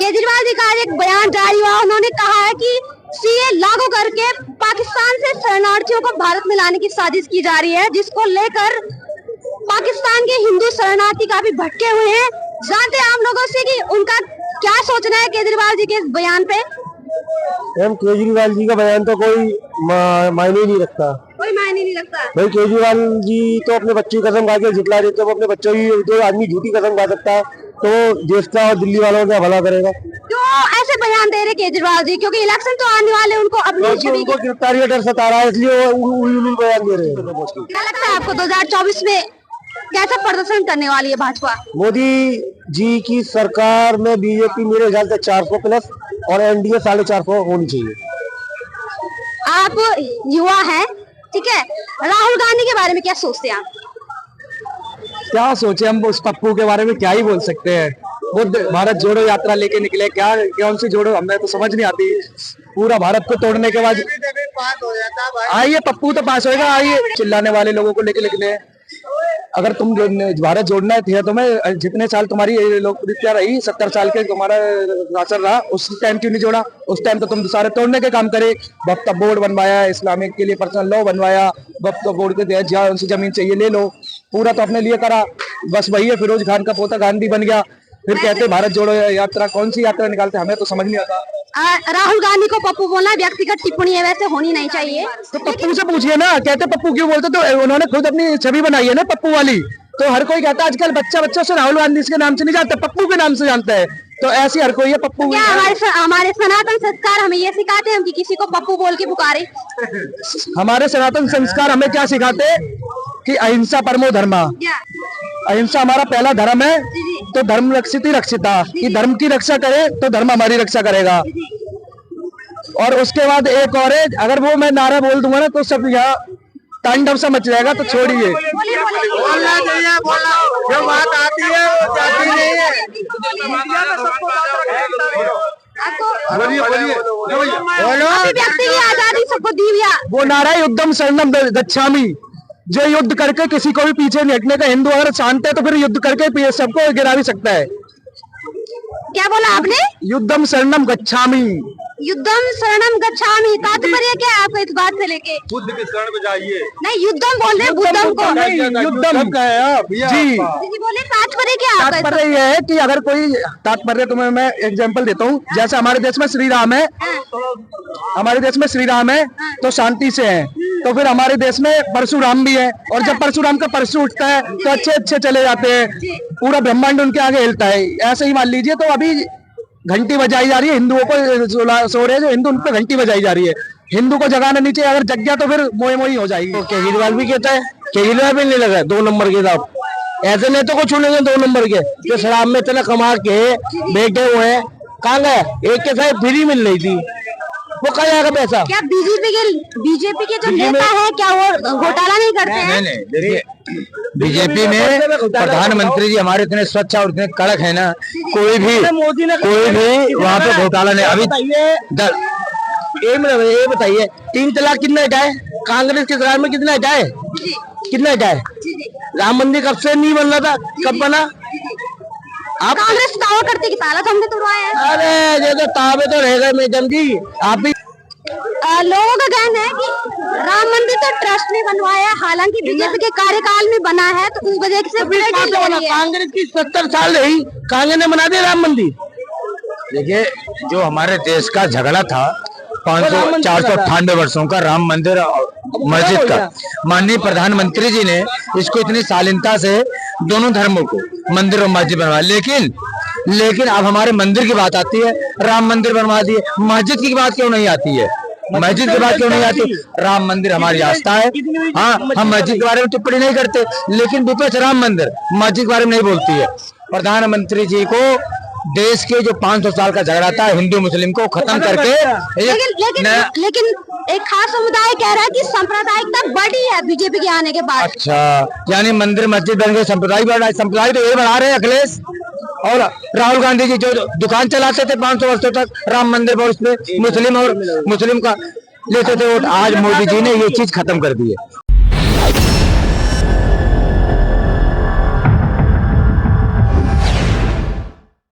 केजरीवाल जी का आज एक बयान जारी हुआ। उन्होंने कहा है कि सीए लागू करके पाकिस्तान से शरणार्थियों को भारत में लाने की साजिश की जा रही है, जिसको लेकर पाकिस्तान के हिंदू शरणार्थी काफी भटके हुए हैं। जानते हैं आम लोगों से कि उनका क्या सोचना है केजरीवाल जी के इस बयान पे। केजरीवाल जी का बयान तो कोई मायने ही नहीं रखता। कोई मायने नहीं रखता भाई केजरीवाल जी तो अपने बच्चे की कसम खा के जितला देते हैं। अपने बच्चों की तो आदमी झूठी कसम खा सकता है तो देश का और दिल्ली वालों का भला करेगा। क्यों ऐसे बयान दे रहे केजरीवाल जी? क्योंकि इलेक्शन तो आने वाले, उनको अपनी उनको गिरफ्तारी का डर सता रहा है, इसलिए वो बयान दे रहे हैं। क्या लगता है आपको 2024 में कैसा प्रदर्शन करने वाली है भाजपा? मोदी जी की सरकार में बीजेपी मेरे ख्याल से 400 प्लस और एनडीए 450 होनी चाहिए। आप युवा हैं, ठीक है, राहुल गांधी के बारे में क्या सोचते हैं आप? क्या सोचे हम उस पप्पू के बारे में क्या ही बोल सकते हैं। वो भारत जोड़ो यात्रा लेके निकले, क्या कौन सी जोड़ो हमें तो समझ नहीं आती। पूरा भारत को तोड़ने के बाद आइए पप्पू तो पास होएगा। आइए चिल्लाने वाले लोगों को लेके निकले। अगर तुम भारत जोड़ना है तुम्हें, जितने साल तुम्हारी लोकप्रियता रही 70 साल के तुम्हारा शासन रहा, उस टाइम क्यों नहीं जोड़ा? उस टाइम तो तुम सारे तोड़ने के काम करे। वक्त बोर्ड बनवाया, इस्लामिक के लिए पर्सनल लॉ बनवाया, वक्त बोर्ड के तहत जहाँ उनसे जमीन चाहिए ले लो, पूरा तो अपने लिए करा। बस वही है, फिरोज खान का पोता गांधी बन गया। फिर कहते भारत जोड़ो यात्रा, कौन सी यात्रा निकालते हमें तो समझ नहीं आता। राहुल गांधी को पप्पू बोलना व्यक्तिगत टिप्पणी है, वैसे होनी नहीं चाहिए। तो पप्पू से पूछिए ना, कहते पप्पू क्यों बोलते? तो उन्होंने खुद अपनी छवि बनाई है ना पप्पू वाली। तो हर कोई कहता है आजकल बच्चा से राहुल गांधी के नाम से नहीं जानता, पप्पू के नाम से जानता है। तो ऐसी हर कोई है पप्पू। क्या हमारे सनातन संस्कार हमें ये सिखाते हैं कि किसी को पप्पू बोल के पुकारे? हमारे सनातन संस्कार हमें क्या सिखाते हैं कि अहिंसा परमो धर्मा। अहिंसा हमारा पहला धर्म है, तो धर्म रक्षित ही रक्षिता, कि धर्म की रक्षा करे तो धर्म हमारी रक्षा करेगा। और उसके बाद एक और है, अगर वो मैं नारा बोल दूंगा ना तो सब यहाँ तांडव सा मच जाएगा, तो छोड़िए। बोलना चाहिए, जो बात आती है वो जाती नहीं है। व्यक्ति की आजादी सबको दी गया। वो नारा है युद्धम शरणम गच्छामि, जो युद्ध करके किसी को भी पीछे नहीं हटने का। हिंदू अगर शांत है तो फिर युद्ध करके सबको गिरा भी सकता है। क्या बोला आपने? युद्धम शरणम गच्छामि। युद्धम शरणम गच्छामि, तात्पर्य क्या है आपको इस बात से लेके? बुद्ध के शरण को जाइए। नहीं, युद्धम बोल रहे हैं, बुद्धम को। युद्धम का है जी। बोले तात्पर्य क्या है आपका? तात्पर्य यह है कि अगर कोई तात्पर्य, तुम्हें मैं एग्जांपल देता हूँ। जैसे हमारे देश में श्री राम है, हमारे देश में श्री राम है तो शांति से है। तो फिर हमारे देश में परशुराम भी है, और जब परशुराम का परशु उठता है तो अच्छे चले जाते हैं, पूरा ब्रह्मांड उनके आगे हिलता है। ऐसे ही मान लीजिए। तो अभी घंटी बजाई जा रही है, हिंदुओं को सो रहे हैं जो हिंदू, उन पे घंटी बजाई जा रही है। हिंदू को जगाना नहीं चाहिए, अगर जग गया तो फिर मोई हो जाएगी। केजरीवाल भी कहता है, केजरीवाल भी नहीं लगा 2 नंबर के साथ। ऐसे नेता को चुनेंगे 2 नंबर के, जो शराब में इतना कमा के बैठे हुए हैं। कहाँ गए? एक के साथ फ्री मिल रही थी, वो कहाँ जाएगा पैसा? क्या बीजेपी के जो नेता है क्या वो घोटाला नहीं करते हैं? नहीं, देखिए बीजेपी में प्रधानमंत्री जी हमारे इतने स्वच्छ और इतने कड़क है ना, कोई भी वहाँ पे घोटाला नहीं। अभी ये बताइए 3 तलाक कितना हटाए? कांग्रेस के सरकार में कितना हटाए? कितना हटाए? राम मंदिर कब से नहीं बन रहा था, कब बना? आप कांग्रेस दावा करती कि ताला हमने तोड़वाया है। अरे ये तो ताबे तो रह गए मैडम जी। आप भी लोगों का कहना है कि राम मंदिर तो ट्रस्ट ने बनवाया, हालांकि बीजेपी के कार्यकाल में बना है, तो उस वजह से कांग्रेस की 70 साल रही, कांग्रेस ने बना दिया राम मंदिर। देखिए जो हमारे देश का झगड़ा था 498 वर्षों का, राम मंदिर मस्जिद का, माननीय प्रधानमंत्री जी ने इसको इतनी शालीनता से दोनों धर्मों को मंदिर और मस्जिद बनवाया। लेकिन अब हमारे मंदिर की बात आती है, राम मंदिर बनवा दिए, मस्जिद की बात क्यों नहीं आती है? मस्जिद की बात क्यों नहीं आती? राम मंदिर हमारी आस्था है। हाँ, हम मस्जिद के बारे में टिप्पणी नहीं करते, लेकिन विपक्ष राम मंदिर मस्जिद के बारे में नहीं बोलती है। प्रधानमंत्री जी को देश के जो 500 साल का झगड़ा था हिंदू मुस्लिम को खत्म करके लेकिन एक खास समुदाय कह रहा है कि सांप्रदायिकता बढ़ी है बीजेपी के आने के बाद। अच्छा, यानी मंदिर मस्जिद बन गए, संप्रदाय बढ़ रहा है। संप्रदाय तो ये बढ़ा रहे हैं अखिलेश और राहुल गांधी जी, जो दुकान चलाते थे 500 वर्षों तक राम मंदिर पर, उसमें मुस्लिम का लेते थे वोट। आज मोदी जी ने ये चीज खत्म कर दी है।